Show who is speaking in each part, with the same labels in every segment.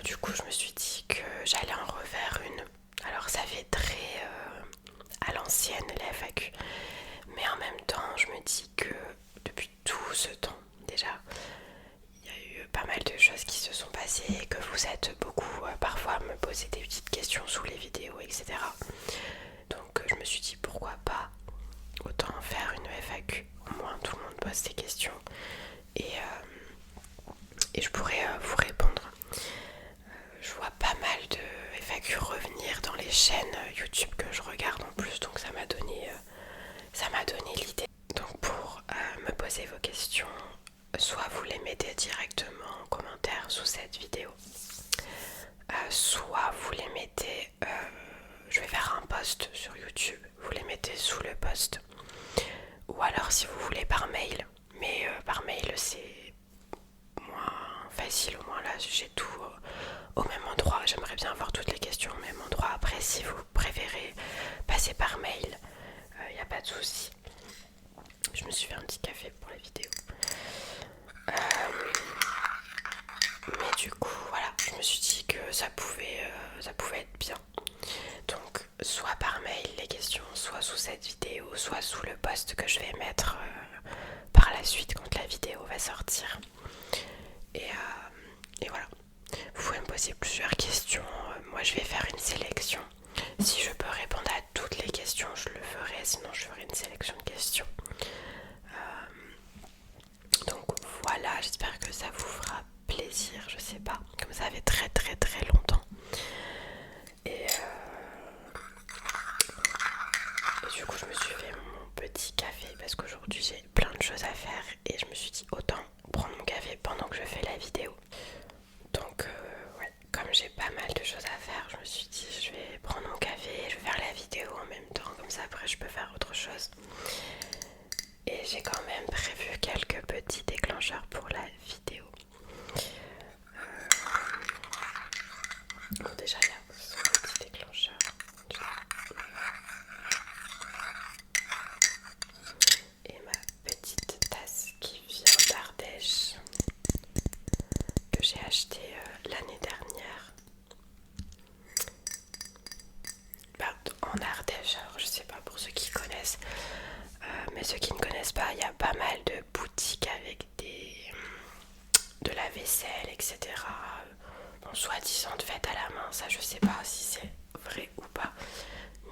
Speaker 1: du coup je me suis dit que j'allais en refaire une. Alors ça fait très à l'ancienne les FAQ, mais en même temps je me dis que depuis tout ce temps déjà, il y a eu pas mal de choses qui se sont passées et que vous êtes beaucoup parfois à me poser des petites questions sous les vidéos, etc. Donc je me suis dit pourquoi pas autant faire une FAQ, au moins tout le monde pose des questions et je pourrais vous répondre. Je vois pas mal de FAQ revenir dans les chaînes YouTube que je regarde en plus, donc ça m'a donné l'idée. Donc pour me poser vos questions, soit vous les mettez directement en commentaire sous cette vidéo, soit vous les mettez, je vais faire un post sur YouTube, vous les mettez sous le post, ou alors si vous voulez par mail, mais par mail c'est moins facile, au moins là j'ai tout au même endroit. J'aimerais bien avoir toutes les questions au même endroit. Après si vous préférez passer par mail, il n'y a pas de souci. Je me suis fait un petit café pour la vidéo. Mais du coup voilà, je me suis dit que ça pouvait être bien. Donc soit par mail les questions, soit sous cette vidéo, soit sous le post que je vais mettre par la suite quand la vidéo va sortir. Et voilà. Vous pouvez me poser plusieurs questions. Moi je vais faire une sélection. Si je peux répondre à toutes les questions, je le ferai. Sinon je ferai une sélection de questions. Donc voilà, j'espère que ça vous fera plaisir. Je sais pas, comme ça fait très très très longtemps. Et du coup je me suis fait mon petit café parce qu'aujourd'hui j'ai plein de choses à faire. Et je me suis dit autant prendre mon café pendant que je fais la vidéo. Donc ouais, comme j'ai pas mal de choses à faire, je me suis dit je vais prendre mon café et je vais faire la vidéo en même temps, comme ça après je peux faire autre chose. Et j'ai quand même prévu quelques petits déclencheurs pour la vidéo. Bon, déjà là, ce sont les petits déclencheurs. Et ma petite tasse qui vient d'Ardèche, que j'ai achetée l'année dernière. En Ardèche, alors je sais pas pour ceux qui connaissent, mais ceux qui ne connaissent pas, il y a pas mal de boutiques avec de la vaisselle, etc. Bon, soi-disant de fait à la main, ça je sais pas si c'est vrai ou pas,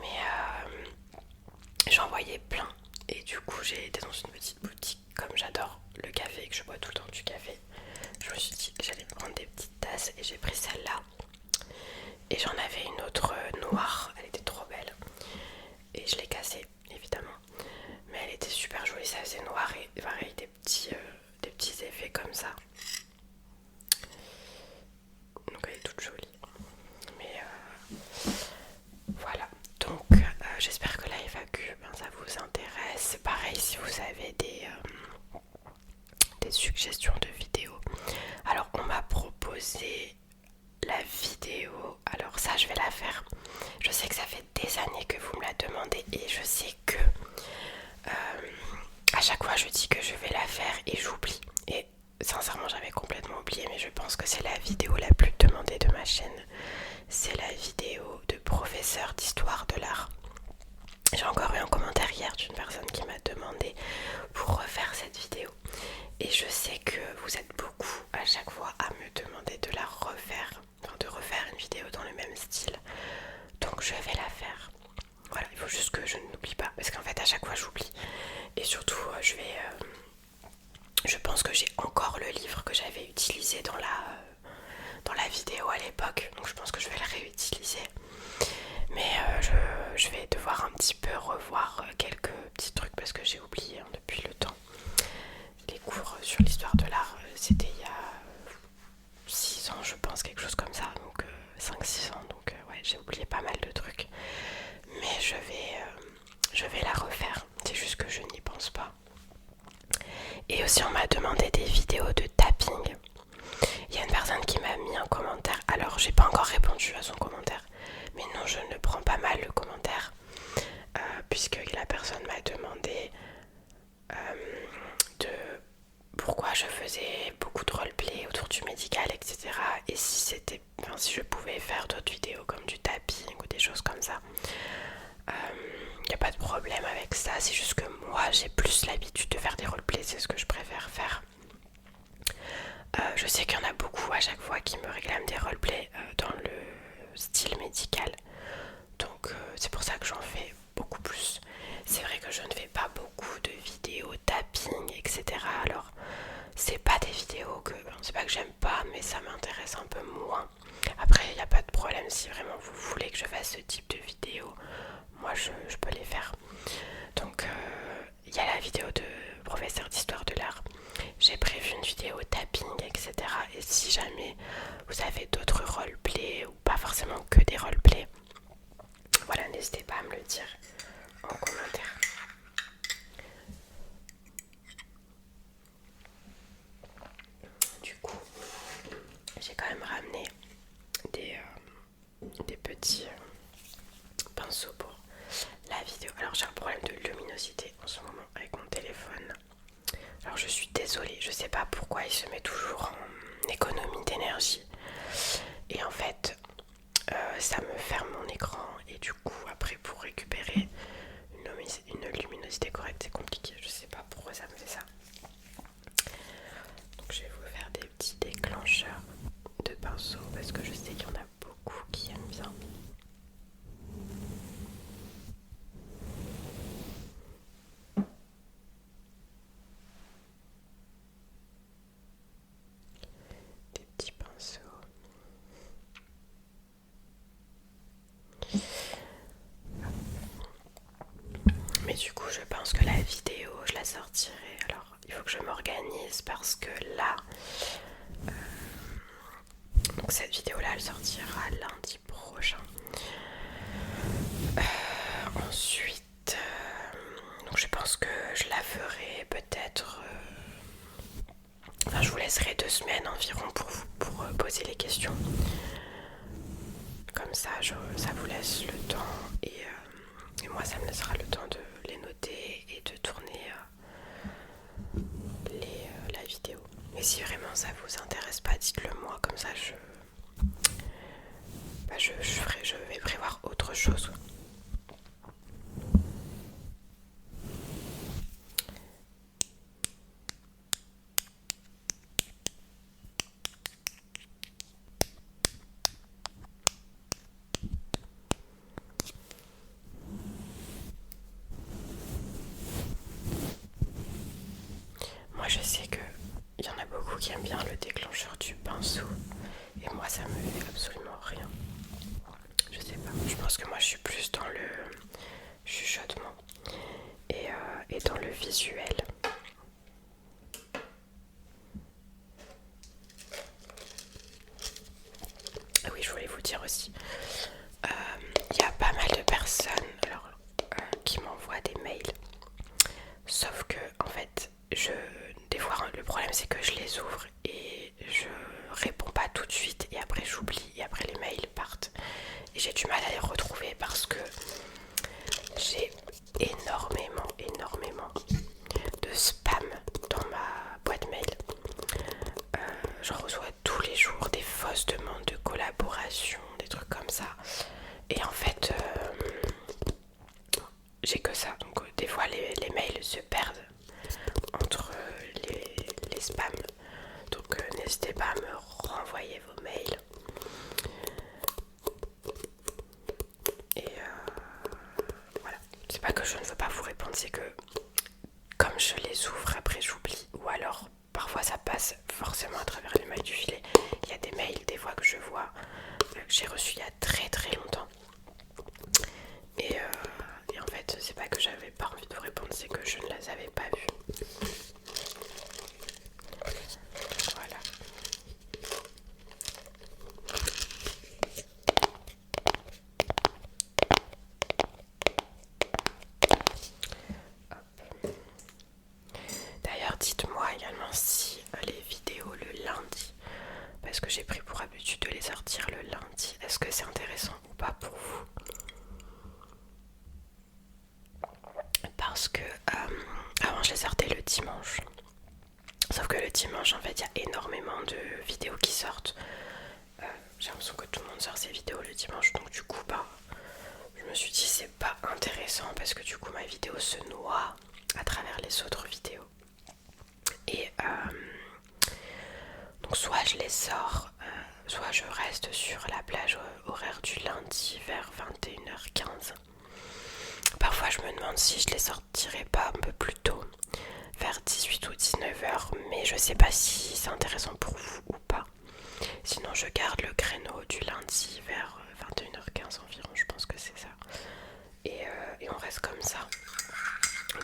Speaker 1: mais j'en voyais plein. Et du coup j'ai été dans une petite boutique, comme j'adore le café et que je bois tout le temps du café, je me suis dit que j'allais prendre des petites tasses et j'ai pris celle-là. Et j'en avais une autre noire, elle était trop belle. Et je l'ai cassée, évidemment. Mais elle était super jolie, ça faisait noir et pareil, des petits effets comme ça. Donc elle est toute jolie. Mais voilà. Donc j'espère que la FAQ, ça vous intéresse. C'est pareil si vous avez des suggestions de vidéos. Alors on m'a proposé la vidéo, alors ça je vais la faire. Je sais que ça fait des années que vous me la demandez et je sais que à chaque fois je dis que je vais la faire et j'oublie. Et sincèrement j'avais complètement oublié, mais je pense que c'est la vidéo la plus demandée de ma chaîne. C'est la vidéo de professeur d'histoire de l'art. J'ai encore eu un commentaire hier d'une personne qui m'a demandé pour refaire cette vidéo. Et je sais que vous êtes beaucoup à chaque fois à me demander de la refaire, enfin de refaire une vidéo dans le même style. Donc je vais la faire. Voilà, il faut juste que je n'oublie pas, parce qu'en fait à chaque fois j'oublie. Et surtout je pense que j'ai encore le livre que j'avais utilisé dans la vidéo à l'époque. Donc je pense que je vais le réutiliser. Mais je vais devoir un petit peu revoir quelques petits trucs parce que j'ai oublié depuis le temps. Les cours sur l'histoire de l'art, c'était il y a 6 ans je pense, quelque chose comme ça, donc 5-6 ans, donc ouais, j'ai oublié pas mal de trucs. Mais je vais la refaire, c'est juste que je n'y pense pas. Et aussi on m'a demandé des vidéos de tapping. Il y a une personne qui m'a mis un commentaire, alors j'ai pas encore répondu à son commentaire, mais non, je ne prends pas mal le commentaire, puisque la personne m'a demandé de pourquoi je faisais beaucoup de roleplay autour du médical, etc. Et si c'était, enfin si je pouvais faire d'autres vidéos comme du tapping ou des choses comme ça. Il n'y a pas de problème avec ça, c'est juste que moi j'ai plus l'habitude de faire des roleplays, c'est ce que je préfère faire. Je sais qu'il y en a beaucoup à chaque fois qui me réclament des roleplays dans le style médical. Donc c'est pour ça que j'en fais beaucoup plus. C'est vrai que je ne fais pas beaucoup de vidéos tapping, etc. Alors c'est pas des vidéos que, c'est pas que j'aime pas, mais ça m'intéresse un peu moins. Après il n'y a pas de problème, si vraiment vous voulez que je fasse ce type de vidéo, moi je peux les faire. Donc il y a la vidéo de professeur d'histoire de l'art. J'ai prévu une vidéo tapping, etc. Et si jamais vous avez d'autres roleplays ou pas forcément que des roleplays, voilà, n'hésitez pas à me le dire en commentaire. Du coup, j'ai quand même ramené des petits pinceaux pour la vidéo. Alors j'ai un problème de luminosité en ce moment avec mon téléphone. Alors je suis désolée, je sais pas pourquoi il se met toujours en économie d'énergie. Et en fait, ça me ferme mon écran et du coup après pour récupérer une luminosité correcte c'est compliqué. Je sais pas pourquoi ça me fait ça. Donc je vais vous faire des petits déclencheurs de pinceaux parce que je sais qu'il y en a beaucoup qui aiment bien. Des petits pinceaux. Mais du coup je pense que la vidéo je la sortirai. Alors il faut que je m'organise parce que là donc cette vidéo là elle sortira lundi prochain. Ensuite donc je pense que je la ferai peut-être enfin je vous laisserai 2 semaines environ pour poser les questions. Comme ça ça vous laisse le temps et moi ça me laissera le temps de les noter et de tourner la vidéo. Mais si vraiment ça vous intéresse pas, dites-le moi, comme ça je vais prévoir autre chose. Moi je sais que il y en a beaucoup qui aiment bien le déclencheur du pinceau et moi ça me fait absolument rien. Je sais pas, je pense que moi je suis plus dans le chuchotement et dans le visuel. Ah oui, je voulais vous dire aussi, il y a pas mal de personnes qui m'envoient des mails, sauf que en fait des fois le problème c'est que je les ouvre et je réponds pas tout de suite et après j'oublie et après les mails partent et j'ai du mal à les retrouver parce que j'ai énormément de spam dans ma boîte mail. Je reçois tous les jours des fausses demandes de collaboration, des trucs comme ça. Et en fait, j'ai que ça. Donc des fois les mails se perdent entre les spams. Donc n'hésitez pas à me renvoyer vos mails. Et voilà. C'est pas que je ne veux pas vous répondre, c'est que comme je les ouvre après j'oublie. Ou alors parfois ça passe forcément à travers les mails du filet. Il y a des mails des fois que je vois que j'ai reçus il y a très longtemps. Et en fait c'est pas que j'avais pas envie de vous répondre, c'est que je ne les avais pas vus. Voilà. D'ailleurs dites-moi également si les vidéos le lundi, parce que j'ai pris pour habitude de les sortir le lundi, est-ce que c'est intéressant ou pas pour vous? Parce que avant je les sortais le dimanche. Sauf que le dimanche en fait il y a énormément de vidéos qui sortent. j'ai l'impression que tout le monde sort ses vidéos le dimanche, donc du coup bah je me suis dit c'est pas intéressant parce que du coup ma vidéo se noie à travers les autres vidéos. Et donc soit je les sors, soit je reste sur la plage horaire du lundi vers 21h15. Parfois je me demande si je les sortirais pas un peu plus tôt, vers 18 ou 19h, mais je sais pas si c'est intéressant pour vous ou pas. Sinon je garde le créneau du lundi vers 21h15 environ, je pense que c'est ça. Et on reste comme ça.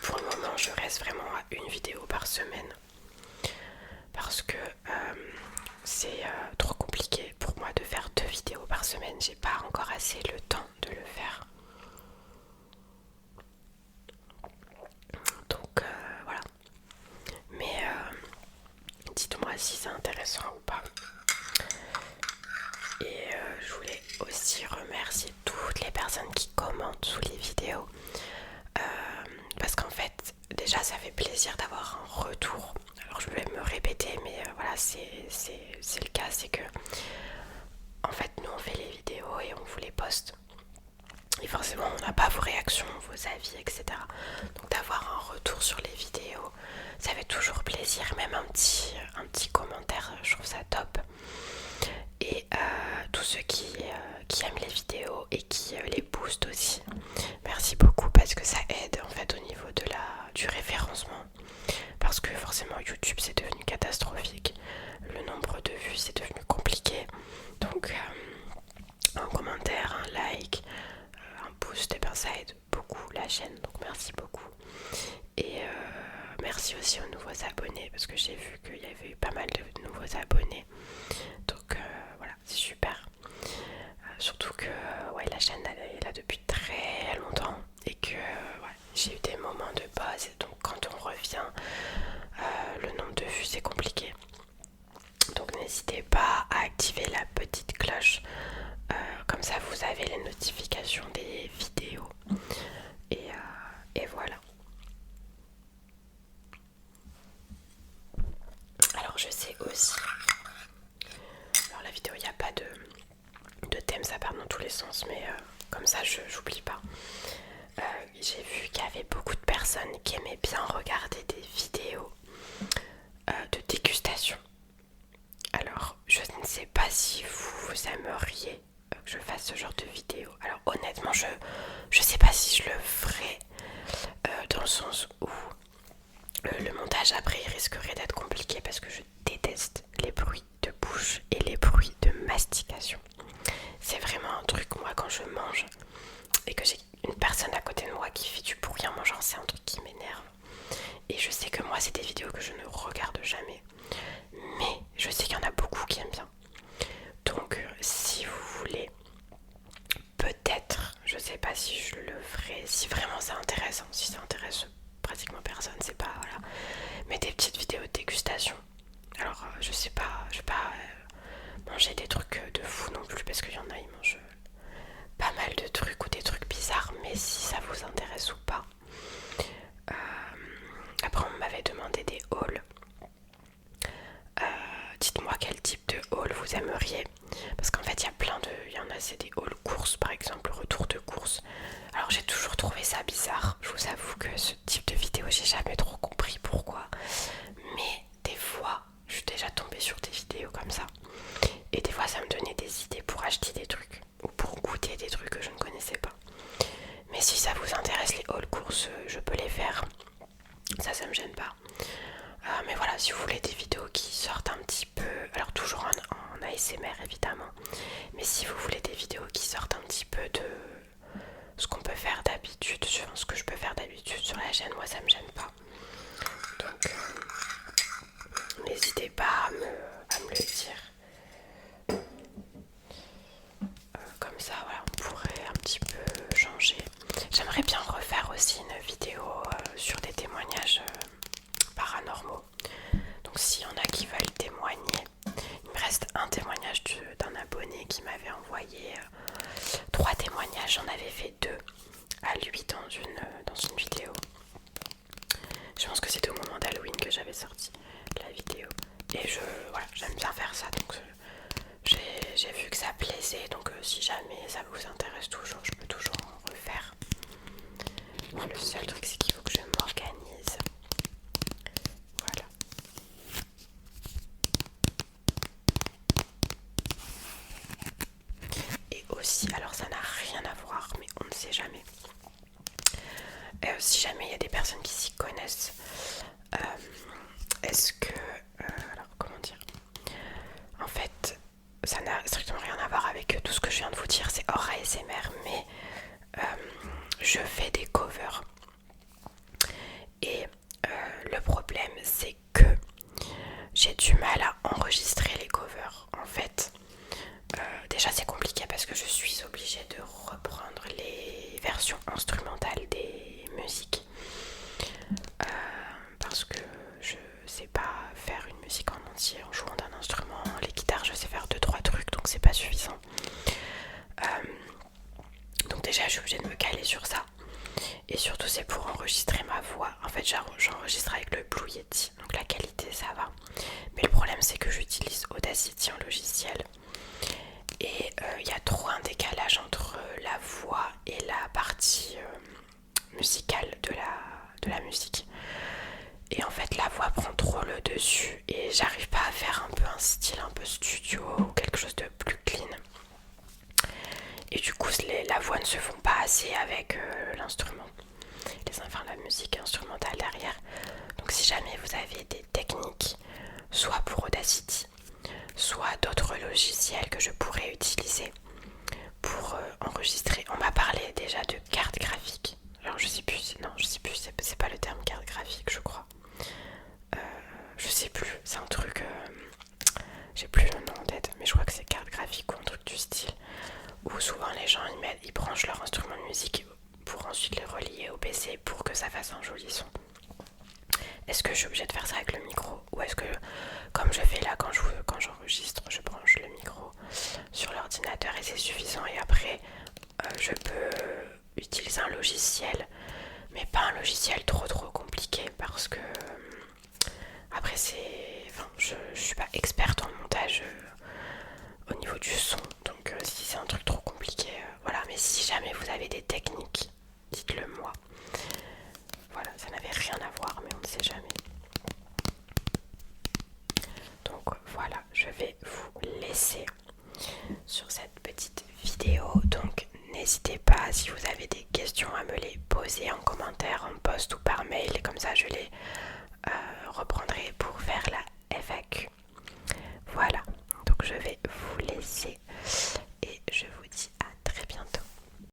Speaker 1: Pour le moment je reste vraiment à une vidéo par semaine. Parce que c'est trop compliqué pour moi de faire 2 vidéos par semaine. J'ai pas encore assez le temps de le faire. Donc voilà. Mais dites-moi si c'est intéressant ou pas. Et je voulais aussi remercier toutes les personnes qui commentent sous les vidéos. Parce qu'en fait, déjà ça fait plaisir d'avoir un retour. Alors je vais me répéter, mais voilà, c'est le cas, c'est que en fait nous on fait les vidéos et on vous les poste. Et forcément on n'a pas vos réactions, vos avis, etc. Donc d'avoir un retour sur les vidéos, ça fait toujours plaisir. Même un petit commentaire, je trouve ça top. Et tous ceux qui aiment les vidéos et qui les boostent aussi, merci beaucoup parce que ça aide en fait au niveau du référencement. Parce que forcément YouTube c'est devenu catastrophique, le nombre de vues c'est devenu compliqué. Donc un commentaire, un like, un boost, et ben ça aide beaucoup la chaîne, donc merci beaucoup. Et merci aussi aux nouveaux abonnés parce que j'ai vu qu'il y avait eu pas mal de nouveaux abonnés. Donc voilà, c'est super. Surtout que ouais, la chaîne elle est là depuis très longtemps et que ouais, j'ai eu des moments de pause. Donc quand on revient, le nombre de vues c'est compliqué. Donc n'hésitez pas à activer la petite cloche. Comme ça vous avez les notifications des vidéos. Et voilà. Alors je sais aussi. Alors la vidéo il n'y a pas de thème, ça part dans tous les sens, mais comme ça j'oublie pas. J'ai vu qu'il y avait beaucoup de personnes qui aimaient bien regarder des vidéos de dégustation. Alors je ne sais pas si vous aimeriez que je fasse ce genre de vidéo. Alors honnêtement je sais pas si je le ferai dans le sens où le montage après il risquerait d'être compliqué parce que je déteste les bruits de bouche et les bruits de mastication. C'est vraiment un truc, moi quand je mange et que j'ai une personne à côté de moi qui fait du bruit en mangeant, c'est un truc qui m'énerve. Et je sais que moi c'est des vidéos que je ne regarde jamais, mais je sais qu'il y en a beaucoup qui aiment bien. Donc si vous voulez, peut-être, je sais pas si je le ferai, si vraiment c'est intéressant, si ça intéresse pratiquement personne, c'est pas, voilà, mais des petites vidéos de dégustation. Alors je sais pas, je vais pas manger des trucs de fou non plus parce qu'il y en a, ils mangent pas mal de trucs ou des trucs bizarres, mais si ça vous intéresse ou pas. Après on m'avait demandé des hauls. Dites-moi quel type de haul vous aimeriez, parce qu'en fait il y en a c'est des hauls courses par exemple, retour de course. Alors j'ai toujours trouvé ça bizarre, je vous avoue que ce type de vidéo j'ai jamais trop compris pourquoi, mais des fois je suis déjà tombée sur des vidéos comme ça et des fois ça me donnait des idées pour acheter des trucs ou pour goûter des trucs que je ne connaissais pas. Mais si ça vous intéresse les hauls courses, je peux les faire, ça me gêne pas. Mais voilà, si vous voulez des vidéos qui sortent un petit peu, alors toujours en ASMR évidemment, mais si vous voulez des vidéos qui sortent un petit peu de ce qu'on peut faire d'habitude, ce que je peux faire d'habitude sur la chaîne, moi ça me gêne pas. Donc n'hésitez pas à me le dire. Comme ça voilà, on pourrait un petit peu changer. J'aimerais bien refaire aussi une vidéo sur des témoignages paranormaux. Donc s'il y en a qui veulent témoigner, il me reste un témoignage d'un abonné qui m'avait envoyé ça plaisait, donc si jamais ça vous intéresse toujours, je peux toujours en refaire. Le seul truc c'est qu'il faut que je m'organise. Voilà. Et aussi, alors ça n'a rien à voir, mais on ne sait jamais. Si jamais il y a des personnes qui s'y connaissent, est-ce que... alors comment dire, en fait, ça n'a strictement rien à voir avec tout ce que je viens de vous dire, c'est hors ASMR, mais je fais des covers. Et le problème, c'est que j'ai du mal à enregistrer les covers. En fait, déjà c'est compliqué parce que je suis obligée de reprendre les versions instrumentales des musiques. Parce que je sais pas faire une musique en entier en jouant d'un instrument. Les guitares, je sais faire 2-3 trucs, donc c'est pas suffisant. Donc déjà, je suis obligée de me caler sur ça. Et surtout, c'est pour enregistrer ma voix. En fait, j'enregistre avec le Blue Yeti, donc la qualité, ça va. Mais le problème, c'est que j'utilise Audacity en logiciel. Et il y a trop un décalage entre la voix et la partie musicale de la musique. Et en fait la voix prend trop le dessus et j'arrive pas à faire un peu un style un peu studio ou quelque chose de plus clean. Et du coup la voix ne se fond pas assez avec l'instrument, enfin la musique instrumentale derrière. Donc si jamais vous avez des techniques, soit pour Audacity, soit d'autres logiciels que je pourrais utiliser pour enregistrer. On m'a parlé déjà de carte graphique. Alors je sais plus, non je sais plus, c'est pas le terme carte graphique je crois. Je sais plus, c'est un truc, j'ai plus le nom en tête, mais je crois que c'est carte graphique ou un truc du style, où souvent les gens ils branchent leur instrument de musique pour ensuite les relier au PC pour que ça fasse un joli son. Est-ce que je suis obligée de faire ça avec le micro, ou est-ce que comme je fais là quand j'enregistre, je branche le micro sur l'ordinateur et c'est suffisant, et après je peux utiliser un logiciel, mais pas un logiciel trop compliqué, parce que après je suis pas experte en montage au niveau du son, donc si c'est un truc trop compliqué, voilà. Mais si jamais vous avez des techniques, dites-le moi. Voilà, ça n'avait rien à voir, mais on ne sait jamais. Donc voilà, je vais vous laisser sur cette petite vidéo. Donc n'hésitez pas, si vous avez des questions, à me les poser en commentaire, en post ou par mail, comme ça je les reprendrai